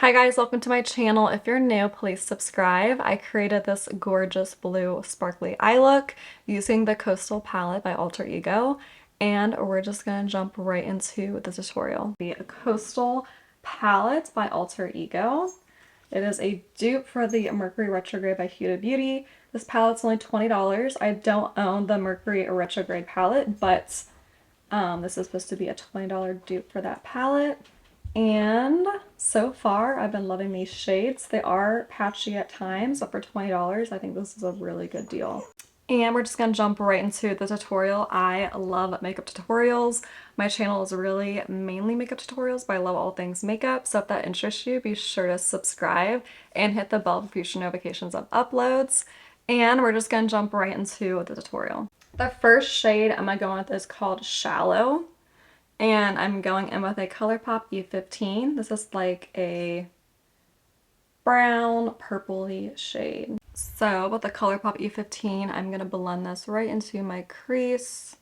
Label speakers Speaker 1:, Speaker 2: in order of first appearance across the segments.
Speaker 1: Hi guys, welcome to my channel. If you're new, please subscribe. I created this gorgeous blue sparkly eye look using the Coastal palette by Alter Ego, and we're just gonna jump right into the tutorial. The Coastal palette by Alter Ego. It is a dupe for the Mercury Retrograde by Huda Beauty. This palette's only $20. I don't own the Mercury Retrograde palette, but this is supposed to be a $20 dupe for that palette. And so far, I've been loving these shades. They are patchy at times, but for $20, I think this is a really good deal. And we're just gonna jump right into the tutorial. I love makeup tutorials. My channel is really mainly makeup tutorials, but I love all things makeup. So if that interests you, be sure to subscribe and hit the bell for future notifications of uploads. And we're just gonna jump right into the tutorial. The first shade I'm gonna go with is called Shallow. And I'm going in with a ColourPop E15. This is like a brown purpley shade. So with the ColourPop E15, I'm going to blend this right into my crease.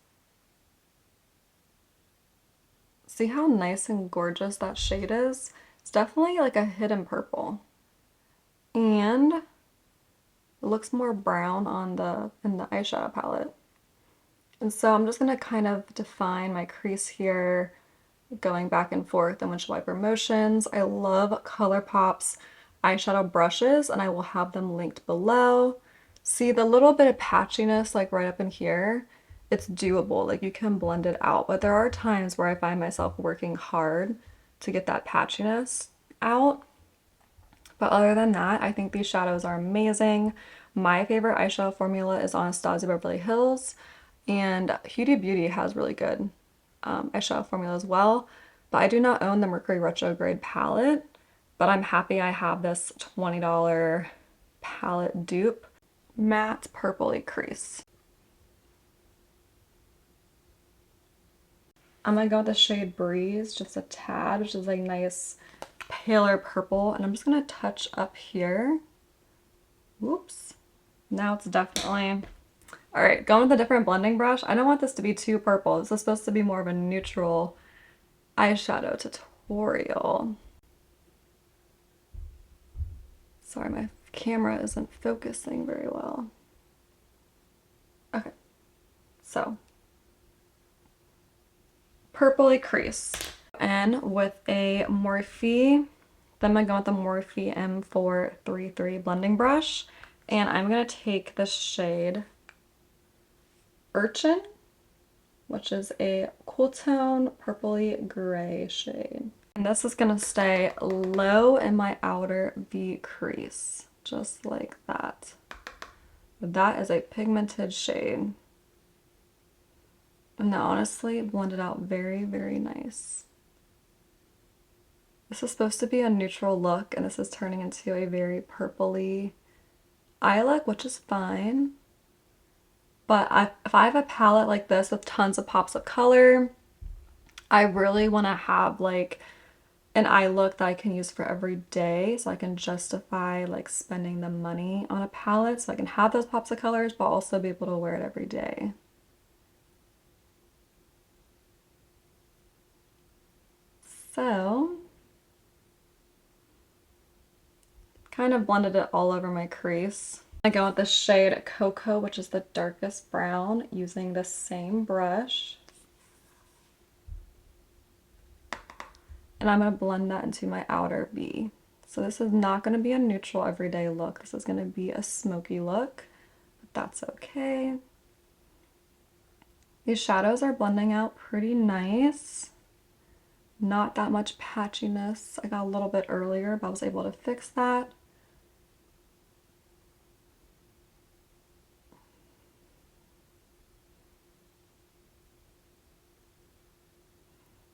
Speaker 1: See how nice and gorgeous that shade is? It's definitely like a hidden purple. And it looks more brown on in the eyeshadow palette. And so I'm just going to kind of define my crease here, going back and forth in windshield wiper motions. I love ColourPop's eyeshadow brushes, and I will have them linked below. See the little bit of patchiness like right up in here? It's doable, like you can blend it out, but there are times where I find myself working hard to get that patchiness out. But other than that, I think these shadows are amazing. My favorite eyeshadow formula is Anastasia Beverly Hills, and Huda Beauty has really good eyeshadow formula as well. But I do not own the Mercury Retrograde palette, but I'm happy I have this $20 palette dupe. Matte purpley crease. I'm gonna go with the shade Breeze, just a tad, which is like nice paler purple, and I'm just gonna touch up here. Whoops. Now it's definitely... Alright, going with a different blending brush. I don't want this to be too purple. This is supposed to be more of a neutral eyeshadow tutorial. Sorry, my camera isn't focusing very well. Okay, so purpley crease. And with a Morphe, then I'm going to go with the Morphe M433 blending brush. And I'm going to take the shade Urchin, which is a cool tone purpley gray shade. And this is going to stay low in my outer V crease, just like that. That is a pigmented shade. And that honestly blended out very, very nice. This is supposed to be a neutral look, and this is turning into a very purpley eye look, which is fine. But if I have a palette like this with tons of pops of color, I really want to have like an eye look that I can use for every day, so I can justify like spending the money on a palette, so I can have those pops of colors but also be able to wear it every day. So kind of blended it all over my crease. I go with the shade Cocoa, which is the darkest brown, using the same brush. And I'm going to blend that into my outer V. So this is not going to be a neutral everyday look. This is going to be a smoky look, but that's okay. These shadows are blending out pretty nice. Not that much patchiness. I got a little bit earlier, but I was able to fix that.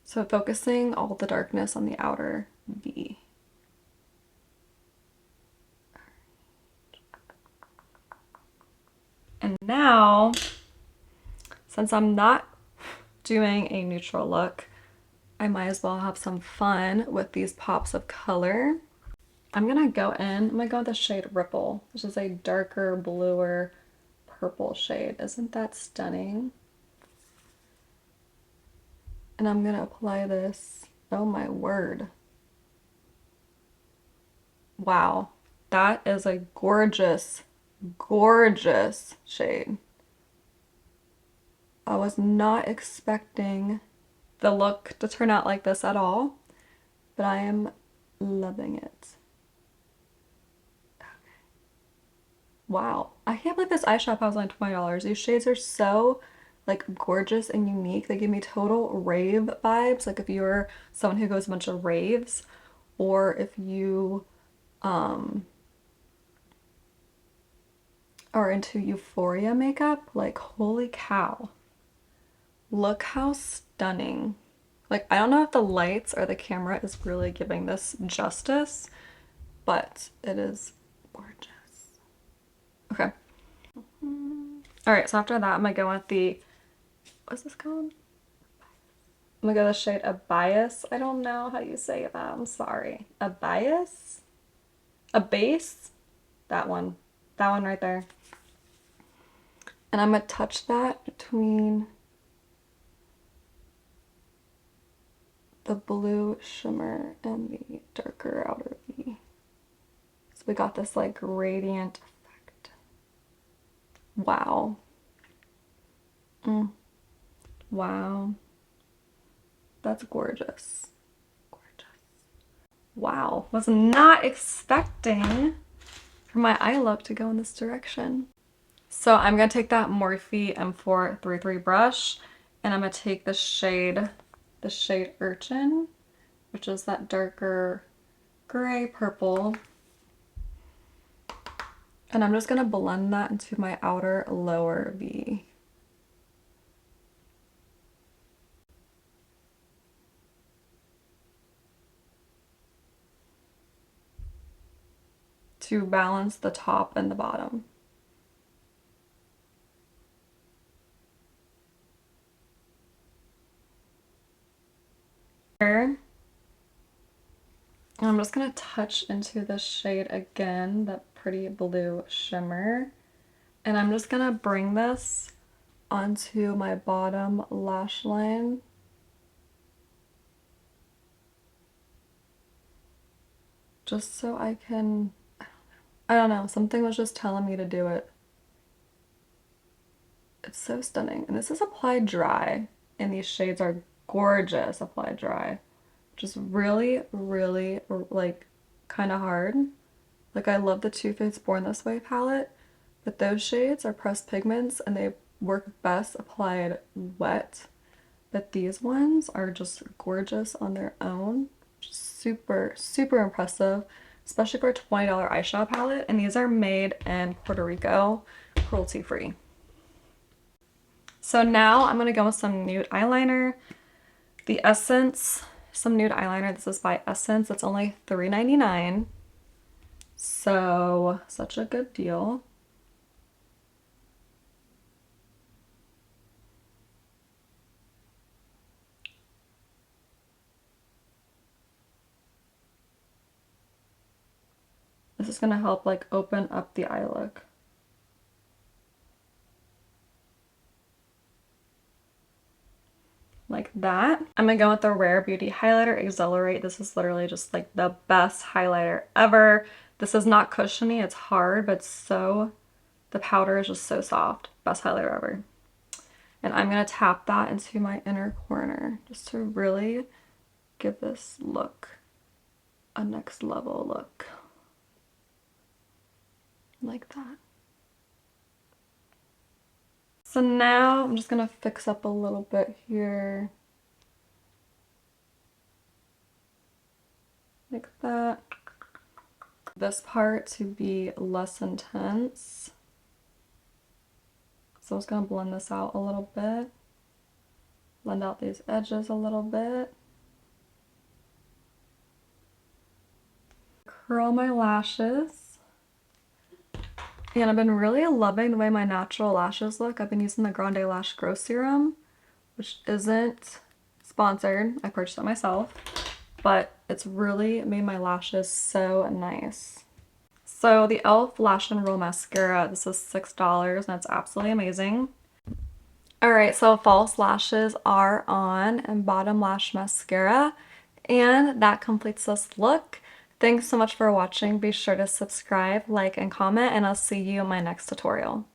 Speaker 1: So focusing all the darkness on the outer V. And now, since I'm not doing a neutral look, I might as well have some fun with these pops of color. I'm gonna go with the shade Ripple, which is a darker, bluer purple shade. Isn't that stunning? And I'm gonna apply this, oh my word. Wow, that is a gorgeous, gorgeous shade. I was not expecting the look to turn out like this at all, but I am loving it. Wow, I can't believe this eyeshadow was only $20. These shades are so like gorgeous and unique. They give me total rave vibes. Like if you're someone who goes to a bunch of raves, or if you um are into euphoria makeup, like holy cow. Look how stunning. Like I don't know if the lights or the camera is really giving this justice, but it is gorgeous. Okay. All right, so after that, I'm gonna go with the, what's this called? I'm gonna go with the shade Abias. I don't know how you say that. I'm sorry. Abias? A base? That one. That one right there. And I'm gonna touch that between the blue shimmer and the darker outer V. So we got this like radiant effect. Wow. Mm. Wow. That's gorgeous. Gorgeous. Wow. Was not expecting for my eye look to go in this direction. So I'm going to take that Morphe M433 brush and I'm going to take the shade Urchin, which is that darker gray purple. And I'm just going to blend that into my outer lower V. To balance the top and the bottom. And I'm just going to touch into this shade again, that pretty blue shimmer. And I'm just going to bring this onto my bottom lash line. Just so I can, I don't know, something was just telling me to do it. It's so stunning. And this is applied dry, and these shades are gorgeous applied dry. Just really, really like kind of hard. Like I love the Too Faced Born This Way palette, but those shades are pressed pigments and they work best applied wet. But these ones are just gorgeous on their own. Just super, super impressive, especially for a $20 eyeshadow palette. And these are made in Puerto Rico, cruelty free. So now I'm going to go with some nude eyeliner. The Essence, some nude eyeliner. This is by Essence. It's only $3.99. So, such a good deal. This is going to help like open up the eye look. Like that. I'm gonna go with the Rare Beauty Highlighter Accelerate. This is literally just like the best highlighter ever. This is not cushiony, it's hard, but the powder is just so soft. Best highlighter ever. And I'm gonna tap that into my inner corner just to really give this look a next level look. Like that. So now I'm just gonna fix up a little bit here. Like that. This part to be less intense. So I'm just gonna blend this out a little bit. Blend out these edges a little bit. Curl my lashes. And I've been really loving the way my natural lashes look. I've been using the Grande Lash Grow Serum, which isn't sponsored. I purchased it myself, but it's really made my lashes so nice. So the e.l.f. Lash and Roll Mascara, this is $6 and it's absolutely amazing. Alright, so false lashes are on and bottom lash mascara, and that completes this look. Thanks so much for watching. Be sure to subscribe, like, and comment, and I'll see you in my next tutorial.